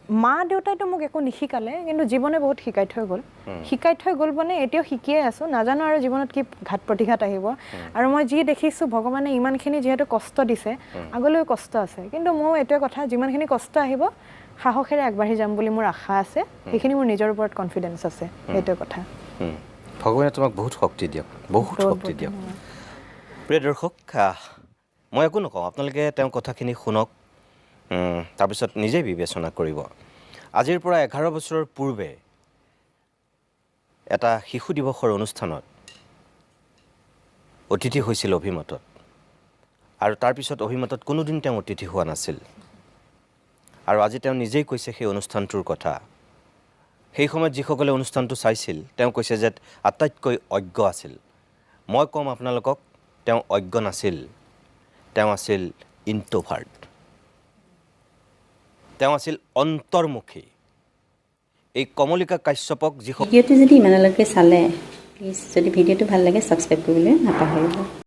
মা দেউতাইতো মোক একো নিশিকালে কিন্তু জীৱনে বহুত শিকাই থৈ গ'ল মানে এতিয়াও শিকিয়ে আছোঁ নাজানো আৰু জীৱনত কি ঘাত প্ৰতিঘাত আহিব আৰু মই যি দেখিছোঁ ভগৱানে ইমানখিনি যিহেতু কষ্ট দিছে আগলৈ কষ্ট আছে কিন্তু মোৰ এইটোৱে কথা যিমানখিনি কষ্ট আহিব সাহসেৰে আগবাঢ়ি যাম বুলি মোৰ আশা আছে সেইখিনি মোৰ নিজৰ ওপৰত কনফিডেন্স আছে এইটোৱে কথা ভগৱানে তোমাক বহুত শক্তি দিয়ক বহুত শক্তি দিয়ক প্ৰিয় দৰ্শক মই একো নকওঁ আপোনালোকে তেওঁৰ কথাখিনি শুনক তাৰপিছত নিজেই বিবেচনা কৰিব আজিৰ পৰা 11 বছৰৰ পূৰ্বে এটা শিশু দিৱসৰ অনুষ্ঠানত অতিথি হৈছিল অভিমতত আৰু তাৰপিছত অভিমতত কোনোদিন তেওঁ অতিথি হোৱা নাছিল আৰু আজি তেওঁ নিজেই কৈছে সেই অনুষ্ঠানটোৰ কথা সেই সময়ত যিসকলে অনুষ্ঠানটো চাইছিল তেওঁ কৈছে যে আটাইতকৈ অজ্ঞ আছিল মই কম আপোনালোকক তেওঁ অজ্ঞ নাছিল তেওঁ আছিল ইন্ট্ৰোভাৰ্ট তেওঁ আছিল অন্তৰ্মুখী এই কমলিকা কাশ্যপক ভিডিঅ'টো যদি ইমানলৈকে চালে প্লিজ যদি ভিডিঅ'টো ভাল লাগে ছাবস্ক্ৰাইব কৰিবলৈ নাপাহৰিব